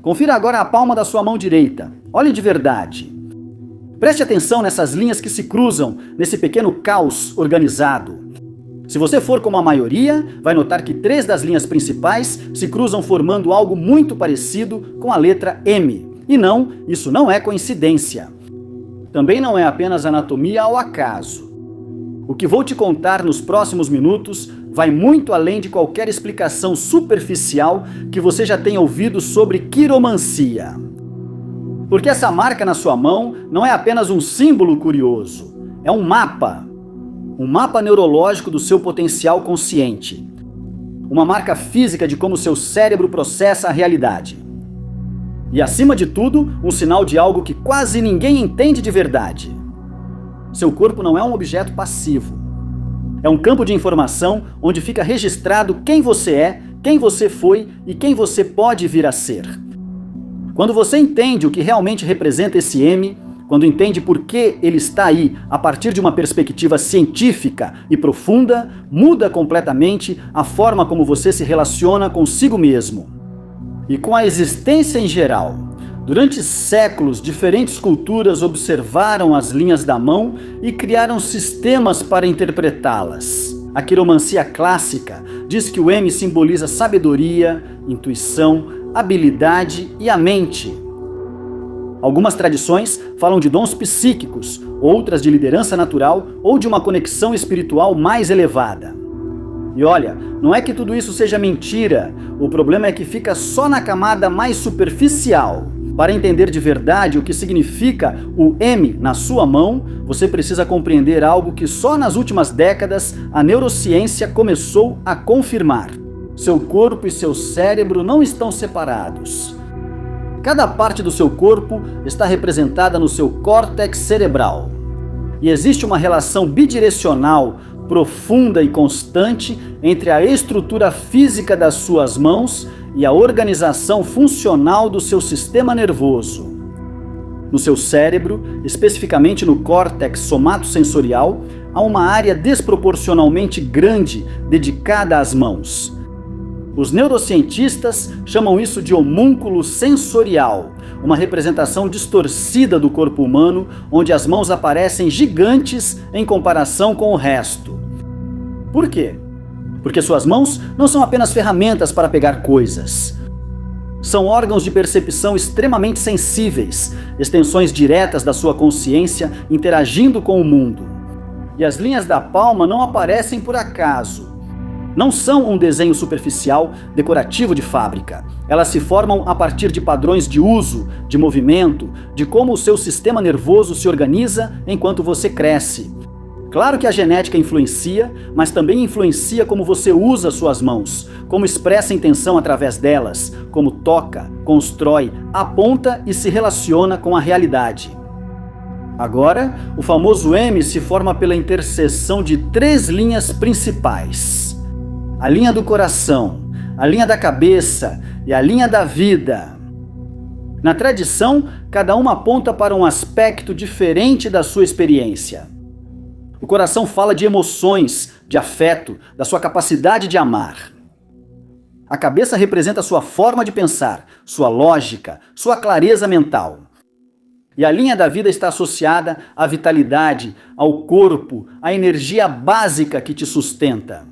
Confira agora a palma da sua mão direita. Olhe de verdade. Preste atenção nessas linhas que se cruzam nesse pequeno caos organizado. Se você for como a maioria, vai notar que 3 das linhas principais se cruzam formando algo muito parecido com a letra M. E não, isso não é coincidência. Também não é apenas anatomia ao acaso. O que vou te contar nos próximos minutos vai muito além de qualquer explicação superficial que você já tenha ouvido sobre quiromancia. Porque essa marca na sua mão não é apenas um símbolo curioso, é um mapa neurológico do seu potencial consciente. Uma marca física de como seu cérebro processa a realidade. E acima de tudo, um sinal de algo que quase ninguém entende de verdade. Seu corpo não é um objeto passivo. É um campo de informação onde fica registrado quem você é, quem você foi e quem você pode vir a ser. Quando você entende o que realmente representa esse M, quando entende por que ele está aí a partir de uma perspectiva científica e profunda, muda completamente a forma como você se relaciona consigo mesmo e com a existência em geral. Durante séculos, diferentes culturas observaram as linhas da mão e criaram sistemas para interpretá-las. A quiromancia clássica diz que o M simboliza sabedoria, intuição, habilidade e a mente. Algumas tradições falam de dons psíquicos, outras de liderança natural ou de uma conexão espiritual mais elevada. E olha, não é que tudo isso seja mentira, o problema é que fica só na camada mais superficial. Para entender de verdade o que significa o M na sua mão, você precisa compreender algo que só nas últimas décadas a neurociência começou a confirmar. Seu corpo e seu cérebro não estão separados. Cada parte do seu corpo está representada no seu córtex cerebral. E existe uma relação bidirecional, profunda e constante entre a estrutura física das suas mãos e a organização funcional do seu sistema nervoso. No seu cérebro, especificamente no córtex somatosensorial, há uma área desproporcionalmente grande dedicada às mãos. Os neurocientistas chamam isso de homúnculo sensorial, uma representação distorcida do corpo humano, onde as mãos aparecem gigantes em comparação com o resto. Por quê? Porque suas mãos não são apenas ferramentas para pegar coisas. São órgãos de percepção extremamente sensíveis, extensões diretas da sua consciência interagindo com o mundo. E as linhas da palma não aparecem por acaso. Não são um desenho superficial, decorativo de fábrica. Elas se formam a partir de padrões de uso, de movimento, de como o seu sistema nervoso se organiza enquanto você cresce. Claro que a genética influencia, mas também influencia como você usa suas mãos, como expressa intenção através delas, como toca, constrói, aponta e se relaciona com a realidade. Agora, o famoso M se forma pela interseção de 3 linhas principais. A linha do coração, a linha da cabeça e a linha da vida. Na tradição, cada uma aponta para um aspecto diferente da sua experiência. O coração fala de emoções, de afeto, da sua capacidade de amar. A cabeça representa sua forma de pensar, sua lógica, sua clareza mental. E a linha da vida está associada à vitalidade, ao corpo, à energia básica que te sustenta.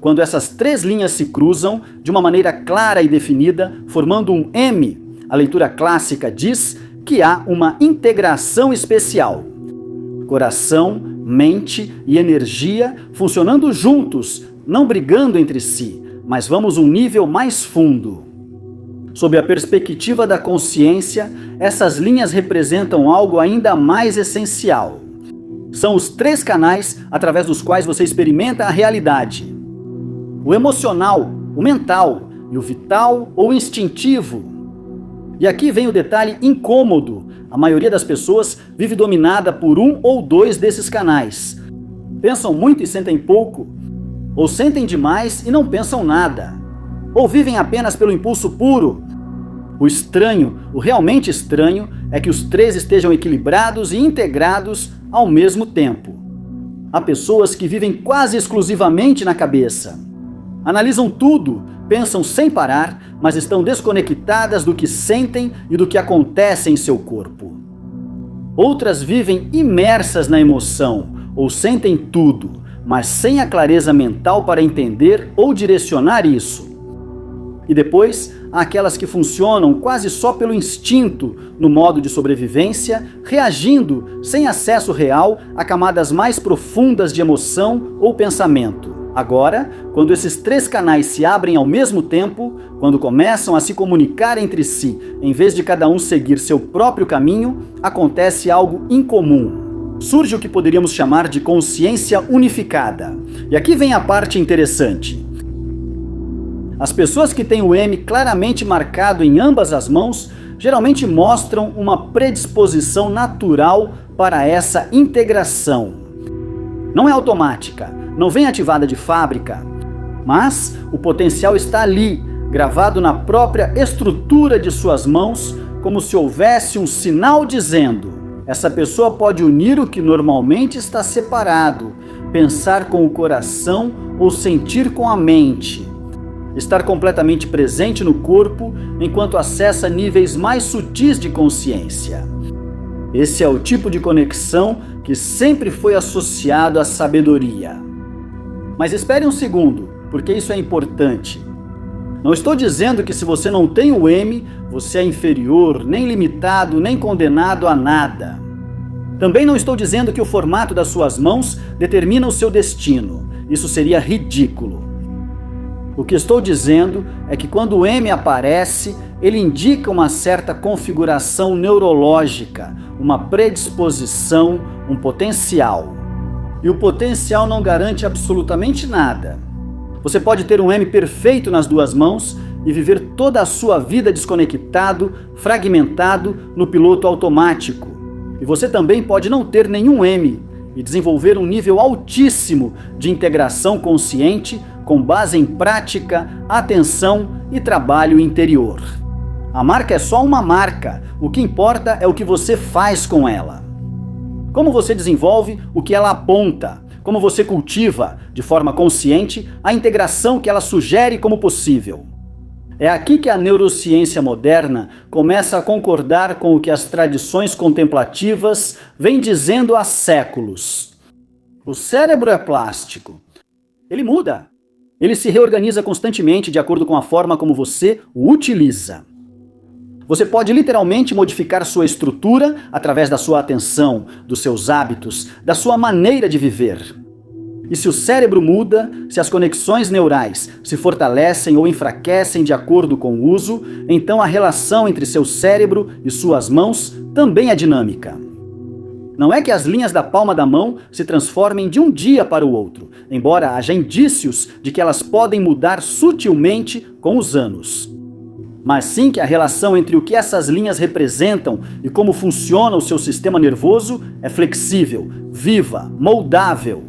Quando essas 3 linhas se cruzam de uma maneira clara e definida, formando um M, a leitura clássica diz que há uma integração especial. Coração, mente e energia funcionando juntos, não brigando entre si, mas vamos um nível mais fundo. Sob a perspectiva da consciência, essas linhas representam algo ainda mais essencial. São os 3 canais através dos quais você experimenta a realidade. O emocional, o mental e o vital ou instintivo. E aqui vem o detalhe incômodo. A maioria das pessoas vive dominada por um ou 2 desses canais. Pensam muito e sentem pouco, ou sentem demais e não pensam nada, ou vivem apenas pelo impulso puro. O estranho, o realmente estranho, é que os 3 estejam equilibrados e integrados ao mesmo tempo. Há pessoas que vivem quase exclusivamente na cabeça. Analisam tudo, pensam sem parar, mas estão desconectadas do que sentem e do que acontece em seu corpo. Outras vivem imersas na emoção, ou sentem tudo, mas sem a clareza mental para entender ou direcionar isso. E depois, há aquelas que funcionam quase só pelo instinto, no modo de sobrevivência, reagindo sem acesso real a camadas mais profundas de emoção ou pensamento. Agora, quando esses três canais se abrem ao mesmo tempo, quando começam a se comunicar entre si, em vez de cada um seguir seu próprio caminho, acontece algo incomum. Surge o que poderíamos chamar de consciência unificada. E aqui vem a parte interessante. As pessoas que têm o M claramente marcado em ambas as mãos geralmente mostram uma predisposição natural para essa integração. Não é automática, não vem ativada de fábrica, mas o potencial está ali, gravado na própria estrutura de suas mãos, como se houvesse um sinal dizendo: essa pessoa pode unir o que normalmente está separado, pensar com o coração ou sentir com a mente. Estar completamente presente no corpo enquanto acessa níveis mais sutis de consciência. Esse é o tipo de conexão que sempre foi associado à sabedoria. Mas espere um segundo, porque isso é importante. Não estou dizendo que se você não tem o M, você é inferior, nem limitado, nem condenado a nada. Também não estou dizendo que o formato das suas mãos determina o seu destino. Isso seria ridículo. O que estou dizendo é que quando o M aparece, ele indica uma certa configuração neurológica, uma predisposição, um potencial. E o potencial não garante absolutamente nada. Você pode ter um M perfeito nas duas mãos e viver toda a sua vida desconectado, fragmentado no piloto automático. E você também pode não ter nenhum M e desenvolver um nível altíssimo de integração consciente com base em prática, atenção e trabalho interior. A marca é só uma marca, o que importa é o que você faz com ela. Como você desenvolve o que ela aponta, como você cultiva, de forma consciente, a integração que ela sugere como possível. É aqui que a neurociência moderna começa a concordar com o que as tradições contemplativas vêm dizendo há séculos. O cérebro é plástico. Ele muda. Ele se reorganiza constantemente de acordo com a forma como você o utiliza. Você pode literalmente modificar sua estrutura através da sua atenção, dos seus hábitos, da sua maneira de viver. E se o cérebro muda, se as conexões neurais se fortalecem ou enfraquecem de acordo com o uso, então a relação entre seu cérebro e suas mãos também é dinâmica. Não é que as linhas da palma da mão se transformem de um dia para o outro, embora haja indícios de que elas podem mudar sutilmente com os anos. Mas sim que a relação entre o que essas linhas representam e como funciona o seu sistema nervoso é flexível, viva, moldável.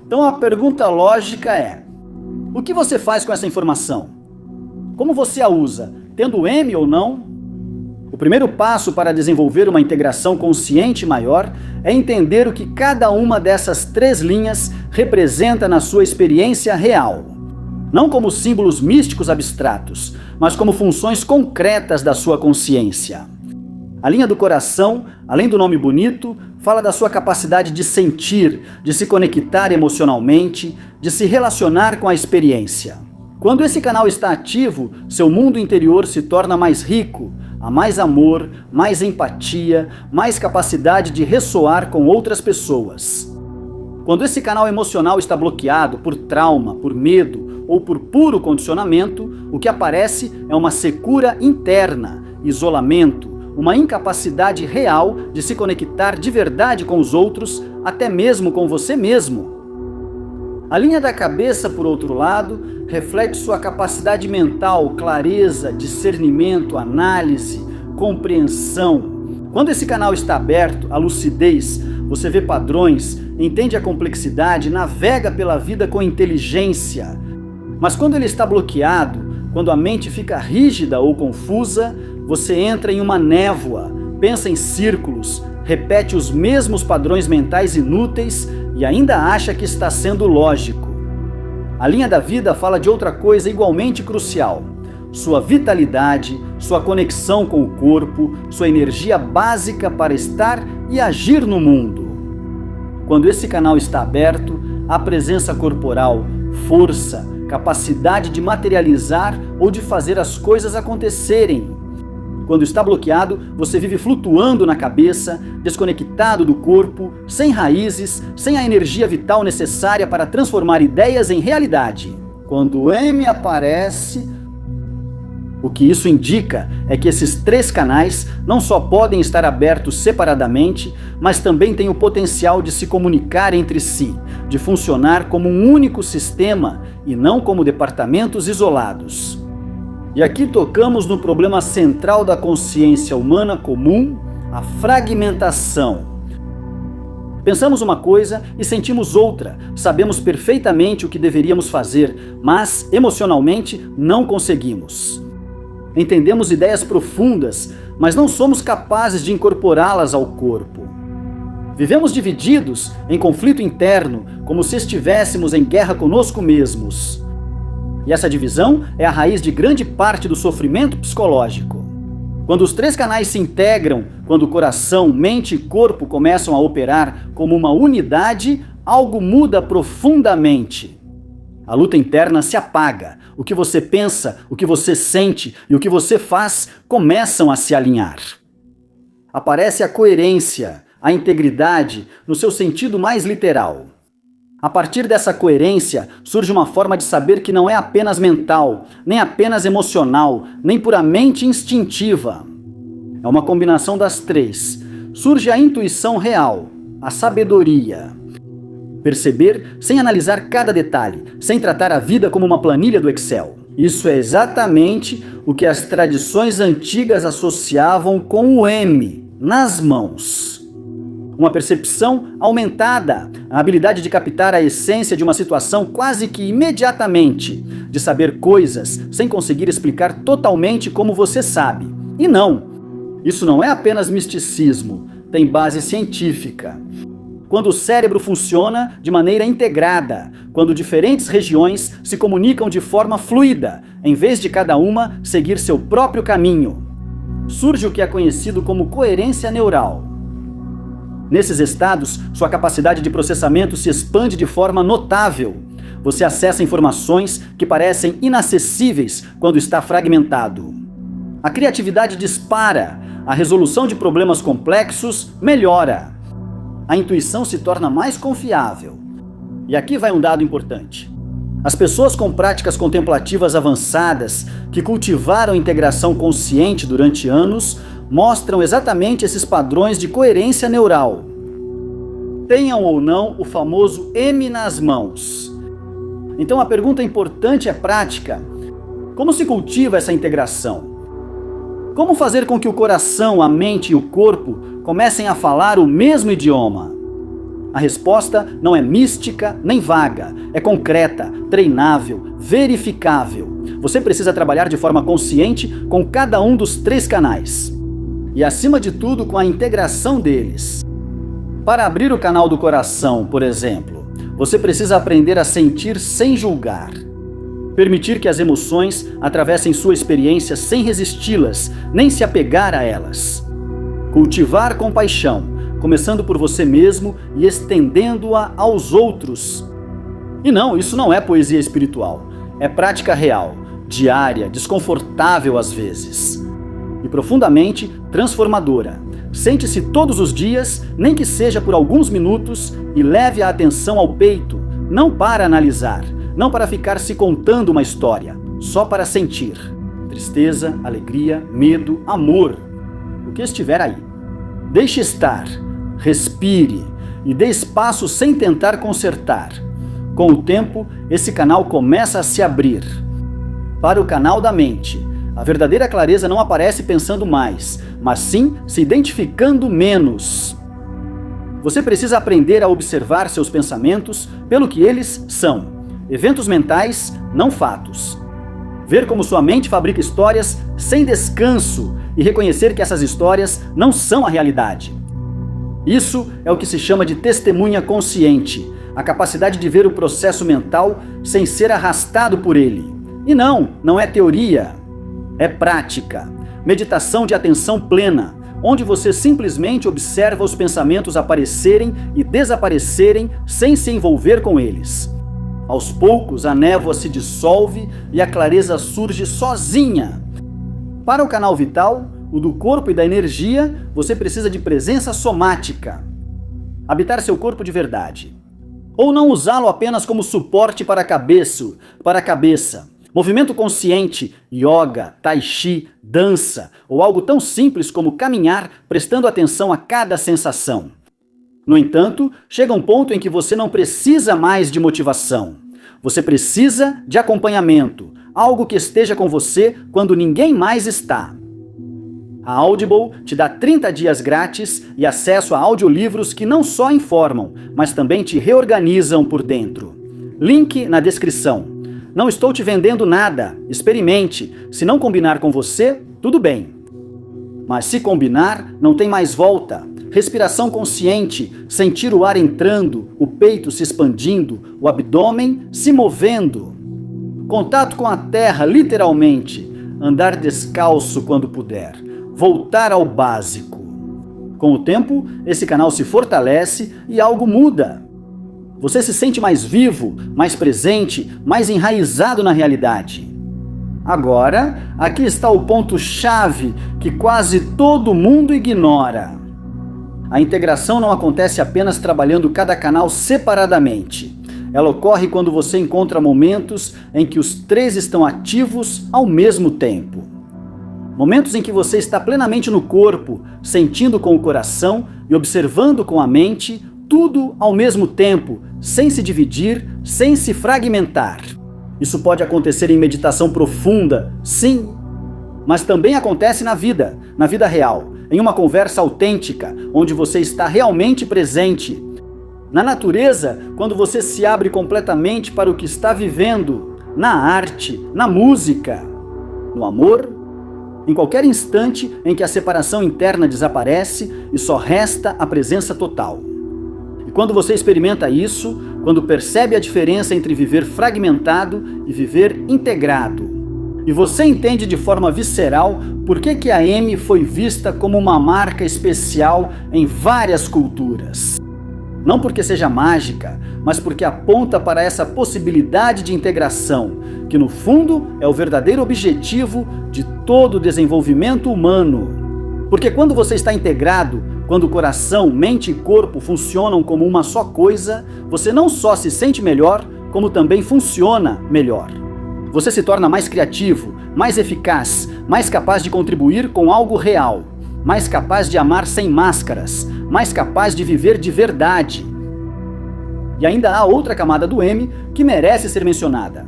Então a pergunta lógica é: o que você faz com essa informação? Como você a usa, tendo M ou não? O primeiro passo para desenvolver uma integração consciente maior é entender o que cada uma dessas três linhas representa na sua experiência real. Não como símbolos místicos abstratos, mas como funções concretas da sua consciência. A linha do coração, além do nome bonito, fala da sua capacidade de sentir, de se conectar emocionalmente, de se relacionar com a experiência. Quando esse canal está ativo, seu mundo interior se torna mais rico, há mais amor, mais empatia, mais capacidade de ressoar com outras pessoas. Quando esse canal emocional está bloqueado por trauma, por medo ou por puro condicionamento, o que aparece é uma secura interna, isolamento, uma incapacidade real de se conectar de verdade com os outros, até mesmo com você mesmo. A linha da cabeça, por outro lado, reflete sua capacidade mental, clareza, discernimento, análise, compreensão. Quando esse canal está aberto, a lucidez, você vê padrões, entende a complexidade, navega pela vida com inteligência. Mas quando ele está bloqueado, quando a mente fica rígida ou confusa, você entra em uma névoa, pensa em círculos, repete os mesmos padrões mentais inúteis e ainda acha que está sendo lógico. A linha da vida fala de outra coisa igualmente crucial: sua vitalidade, sua conexão com o corpo, sua energia básica para estar e agir no mundo. Quando esse canal está aberto, há presença corporal, força, capacidade de materializar ou de fazer as coisas acontecerem. Quando está bloqueado, você vive flutuando na cabeça, desconectado do corpo, sem raízes, sem a energia vital necessária para transformar ideias em realidade. Quando o M aparece, o que isso indica é que esses 3 canais não só podem estar abertos separadamente, mas também têm o potencial de se comunicar entre si, de funcionar como um único sistema e não como departamentos isolados. E aqui tocamos no problema central da consciência humana comum, a fragmentação. Pensamos uma coisa e sentimos outra, sabemos perfeitamente o que deveríamos fazer, mas emocionalmente não conseguimos. Entendemos ideias profundas, mas não somos capazes de incorporá-las ao corpo. Vivemos divididos, em conflito interno, como se estivéssemos em guerra conosco mesmos. E essa divisão é a raiz de grande parte do sofrimento psicológico. Quando os 3 canais se integram, quando o coração, mente e corpo começam a operar como uma unidade, algo muda profundamente. A luta interna se apaga. O que você pensa, o que você sente e o que você faz começam a se alinhar. Aparece a coerência, a integridade, no seu sentido mais literal. A partir dessa coerência, surge uma forma de saber que não é apenas mental, nem apenas emocional, nem puramente instintiva. É uma combinação das 3. Surge a intuição real, a sabedoria. Perceber sem analisar cada detalhe, sem tratar a vida como uma planilha do Excel. Isso é exatamente o que as tradições antigas associavam com o M, nas mãos. Uma percepção aumentada, a habilidade de captar a essência de uma situação quase que imediatamente, de saber coisas sem conseguir explicar totalmente como você sabe. E não, isso não é apenas misticismo, tem base científica. Quando o cérebro funciona de maneira integrada, quando diferentes regiões se comunicam de forma fluida, em vez de cada uma seguir seu próprio caminho, surge o que é conhecido como coerência neural. Nesses estados, sua capacidade de processamento se expande de forma notável. Você acessa informações que parecem inacessíveis quando está fragmentado. A criatividade dispara, a resolução de problemas complexos melhora. A intuição se torna mais confiável. E aqui vai um dado importante. As pessoas com práticas contemplativas avançadas, que cultivaram integração consciente durante anos, mostram exatamente esses padrões de coerência neural. Tenham ou não o famoso M nas mãos. Então a pergunta importante é prática. Como se cultiva essa integração? Como fazer com que o coração, a mente e o corpo comecem a falar o mesmo idioma? A resposta não é mística nem vaga, é concreta, treinável, verificável. Você precisa trabalhar de forma consciente com cada um dos 3 canais. E acima de tudo com a integração deles. Para abrir o canal do coração, por exemplo, você precisa aprender a sentir sem julgar. Permitir que as emoções atravessem sua experiência sem resisti-las, nem se apegar a elas. Cultivar compaixão, começando por você mesmo e estendendo-a aos outros. E não, isso não é poesia espiritual. É prática real, diária, desconfortável às vezes. E profundamente transformadora. Sente-se todos os dias, nem que seja por alguns minutos, e leve a atenção ao peito, não para analisar, não para ficar se contando uma história, só para sentir. Tristeza, alegria, medo, amor, o que estiver aí. Deixe estar, respire e dê espaço sem tentar consertar. Com o tempo, esse canal começa a se abrir. Para o canal da mente, a verdadeira clareza não aparece pensando mais, mas sim se identificando menos. Você precisa aprender a observar seus pensamentos pelo que eles são. Eventos mentais, não fatos. Ver como sua mente fabrica histórias sem descanso e reconhecer que essas histórias não são a realidade. Isso é o que se chama de testemunha consciente. a capacidade de ver o processo mental sem ser arrastado por ele. E não é teoria, é prática. Meditação de atenção plena, onde você simplesmente observa os pensamentos aparecerem e desaparecerem sem se envolver com eles. Aos poucos, a névoa se dissolve e a clareza surge sozinha. Para o canal vital, o do corpo e da energia, você precisa de presença somática. Habitar seu corpo de verdade. Ou não usá-lo apenas como suporte para a cabeça. Movimento consciente, yoga, tai chi, dança, ou algo tão simples como caminhar, prestando atenção a cada sensação. No entanto, chega um ponto em que você não precisa mais de motivação. Você precisa de acompanhamento, algo que esteja com você quando ninguém mais está. A Audible te dá 30 dias grátis e acesso a audiolivros que não só informam, mas também te reorganizam por dentro. Link na descrição. Não estou te vendendo nada, experimente. Se não combinar com você, tudo bem. Mas se combinar, não tem mais volta. Respiração consciente, sentir o ar entrando, o peito se expandindo, o abdômen se movendo. Contato com a terra, literalmente. Andar descalço quando puder. Voltar ao básico. Com o tempo, esse canal se fortalece e algo muda. Você se sente mais vivo, mais presente, mais enraizado na realidade. Agora, aqui está o ponto-chave que quase todo mundo ignora. A integração não acontece apenas trabalhando cada canal separadamente. Ela ocorre quando você encontra momentos em que os três estão ativos ao mesmo tempo. Momentos em que você está plenamente no corpo, sentindo com o coração e observando com a mente, tudo ao mesmo tempo, sem se dividir, sem se fragmentar. Isso pode acontecer em meditação profunda, sim, mas também acontece na vida real, em uma conversa autêntica, onde você está realmente presente. Na natureza, quando você se abre completamente para o que está vivendo, na arte, na música, no amor, em qualquer instante em que a separação interna desaparece e só resta a presença total. E quando você experimenta isso, quando percebe a diferença entre viver fragmentado e viver integrado, e você entende de forma visceral por que a Amy foi vista como uma marca especial em várias culturas. Não porque seja mágica, mas porque aponta para essa possibilidade de integração, que no fundo é o verdadeiro objetivo de todo o desenvolvimento humano. Porque quando você está integrado, quando o coração, mente e corpo funcionam como uma só coisa, você não só se sente melhor, como também funciona melhor. Você se torna mais criativo, mais eficaz, mais capaz de contribuir com algo real, mais capaz de amar sem máscaras, mais capaz de viver de verdade. E ainda há outra camada do M que merece ser mencionada.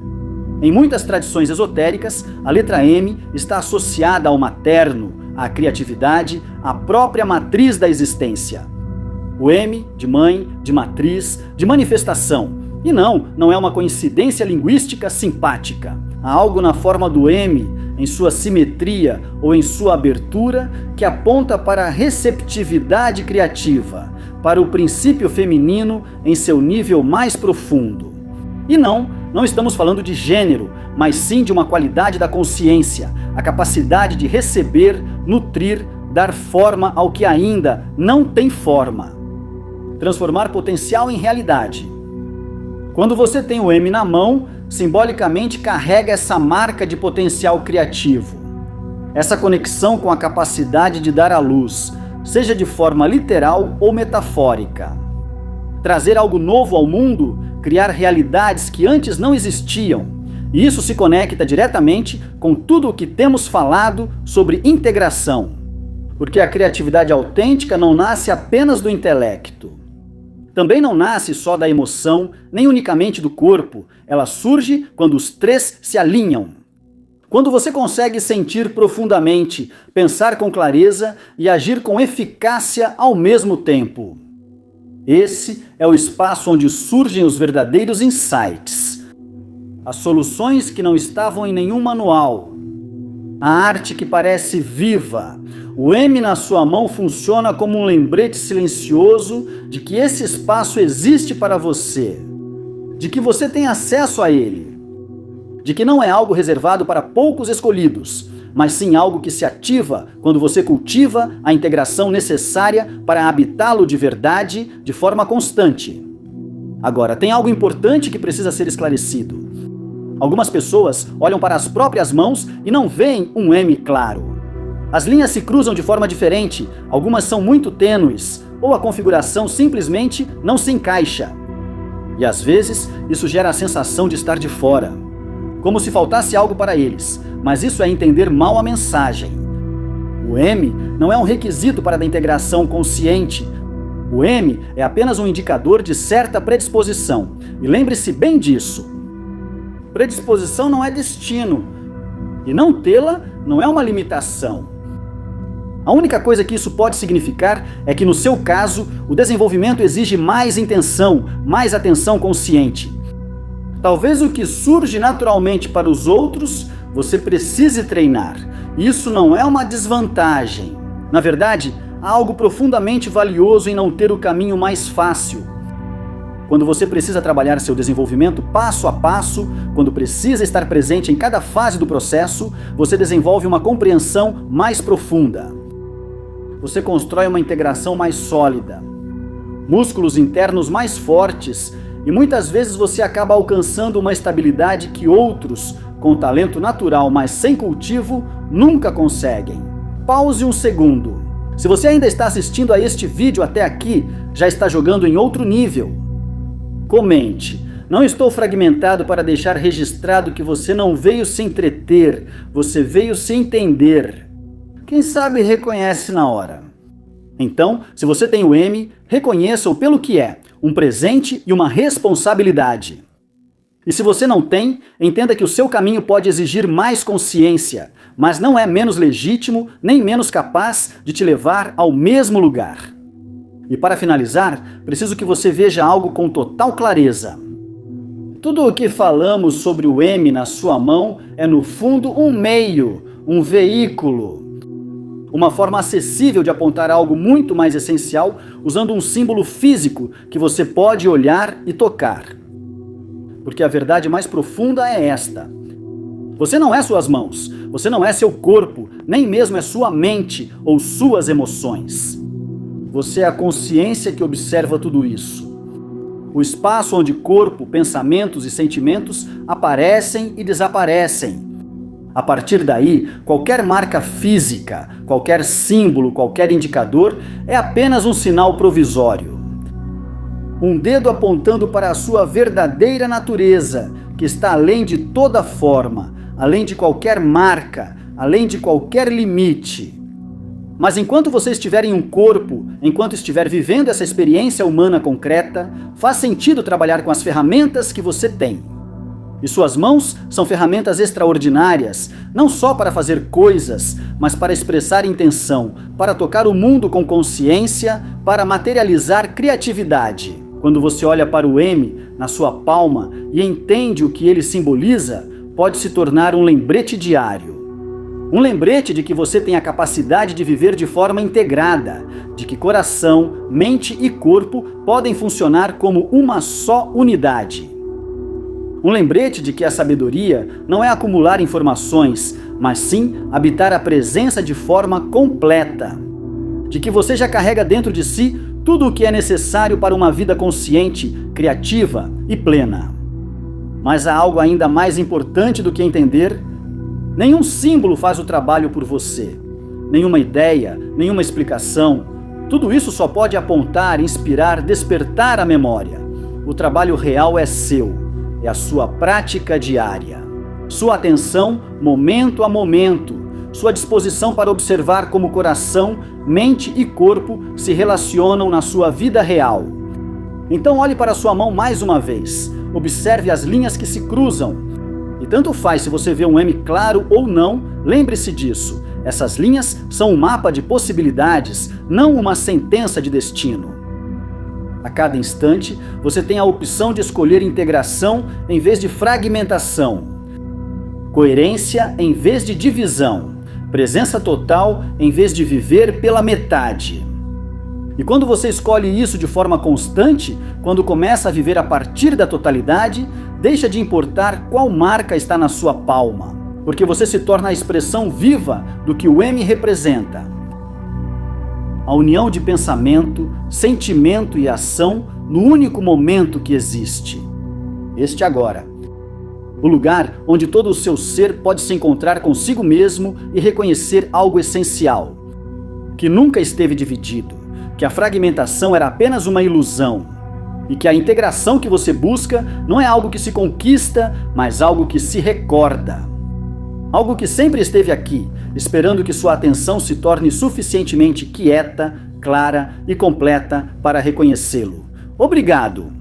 Em muitas tradições esotéricas, a letra M está associada ao materno, à criatividade, à própria matriz da existência. O M de mãe, de matriz, de manifestação. E não é uma coincidência linguística simpática. Há algo na forma do M, em sua simetria ou em sua abertura, que aponta para a receptividade criativa, para o princípio feminino em seu nível mais profundo. E não estamos falando de gênero, mas sim de uma qualidade da consciência, a capacidade de receber, nutrir, dar forma ao que ainda não tem forma. Transformar potencial em realidade. Quando você tem o M na mão, simbolicamente carrega essa marca de potencial criativo. Essa conexão com a capacidade de dar à luz, seja de forma literal ou metafórica. Trazer algo novo ao mundo, criar realidades que antes não existiam. E isso se conecta diretamente com tudo o que temos falado sobre integração. Porque a criatividade autêntica não nasce apenas do intelecto. Também não nasce só da emoção, nem unicamente do corpo. Ela surge quando os três se alinham. Quando você consegue sentir profundamente, pensar com clareza e agir com eficácia ao mesmo tempo. Esse é o espaço onde surgem os verdadeiros insights. As soluções que não estavam em nenhum manual. A arte que parece viva. O M na sua mão funciona como um lembrete silencioso de que esse espaço existe para você, de que você tem acesso a ele, de que não é algo reservado para poucos escolhidos, mas sim algo que se ativa quando você cultiva a integração necessária para habitá-lo de verdade, de forma constante. Agora, tem algo importante que precisa ser esclarecido. Algumas pessoas olham para as próprias mãos e não veem um M claro. As linhas se cruzam de forma diferente, algumas são muito tênues, ou a configuração simplesmente não se encaixa. E às vezes, isso gera a sensação de estar de fora, como se faltasse algo para eles, mas isso é entender mal a mensagem. O M não é um requisito para a integração consciente. O M é apenas um indicador de certa predisposição. E lembre-se bem disso. Predisposição não é destino, e não tê-la não é uma limitação. A única coisa que isso pode significar é que, no seu caso, o desenvolvimento exige mais intenção, mais atenção consciente. Talvez o que surge naturalmente para os outros, você precise treinar. Isso não é uma desvantagem. Na verdade, há algo profundamente valioso em não ter o caminho mais fácil. Quando você precisa trabalhar seu desenvolvimento passo a passo, quando precisa estar presente em cada fase do processo, você desenvolve uma compreensão mais profunda. Você constrói uma integração mais sólida, músculos internos mais fortes, e muitas vezes você acaba alcançando uma estabilidade que outros, com talento natural, mas sem cultivo, nunca conseguem. Pause um segundo. Se você ainda está assistindo a este vídeo até aqui, já está jogando em outro nível. Comente. Não estou fragmentado para deixar registrado que você não veio se entreter, você veio se entender. Quem sabe reconhece na hora. Então, se você tem o M, reconheça-o pelo que é, um presente e uma responsabilidade. E se você não tem, entenda que o seu caminho pode exigir mais consciência, mas não é menos legítimo nem menos capaz de te levar ao mesmo lugar. E para finalizar, preciso que você veja algo com total clareza. Tudo o que falamos sobre o M na sua mão é, no fundo, um meio, um veículo. Uma forma acessível de apontar algo muito mais essencial usando um símbolo físico que você pode olhar e tocar. Porque a verdade mais profunda é esta. Você não é suas mãos, você não é seu corpo, nem mesmo é sua mente ou suas emoções. Você é a consciência que observa tudo isso. O espaço onde corpo, pensamentos e sentimentos aparecem e desaparecem. A partir daí, qualquer marca física, qualquer símbolo, qualquer indicador é apenas um sinal provisório. Um dedo apontando para a sua verdadeira natureza, que está além de toda forma, além de qualquer marca, além de qualquer limite. Mas enquanto você estiver em um corpo, enquanto estiver vivendo essa experiência humana concreta, faz sentido trabalhar com as ferramentas que você tem. E suas mãos são ferramentas extraordinárias, não só para fazer coisas, mas para expressar intenção, para tocar o mundo com consciência, para materializar criatividade. Quando você olha para o M na sua palma e entende o que ele simboliza, pode se tornar um lembrete diário. Um lembrete de que você tem a capacidade de viver de forma integrada, de que coração, mente e corpo podem funcionar como uma só unidade. Um lembrete de que a sabedoria não é acumular informações, mas sim habitar a presença de forma completa. De que você já carrega dentro de si tudo o que é necessário para uma vida consciente, criativa e plena. Mas há algo ainda mais importante do que entender. Nenhum símbolo faz o trabalho por você. Nenhuma ideia, nenhuma explicação. Tudo isso só pode apontar, inspirar, despertar a memória. O trabalho real é seu. É a sua prática diária. Sua atenção, momento a momento. Sua disposição para observar como coração, mente e corpo se relacionam na sua vida real. Então olhe para sua mão mais uma vez. Observe as linhas que se cruzam. E tanto faz se você vê um M claro ou não, lembre-se disso. Essas linhas são um mapa de possibilidades, não uma sentença de destino. A cada instante, você tem a opção de escolher integração em vez de fragmentação, coerência em vez de divisão, presença total em vez de viver pela metade. E quando você escolhe isso de forma constante, quando começa a viver a partir da totalidade, deixa de importar qual marca está na sua palma, porque você se torna a expressão viva do que o M representa. A união de pensamento, sentimento e ação no único momento que existe. Este agora. O lugar onde todo o seu ser pode se encontrar consigo mesmo e reconhecer algo essencial, que nunca esteve dividido, que a fragmentação era apenas uma ilusão, e que a integração que você busca não é algo que se conquista, mas algo que se recorda. Algo que sempre esteve aqui, esperando que sua atenção se torne suficientemente quieta, clara e completa para reconhecê-lo. Obrigado!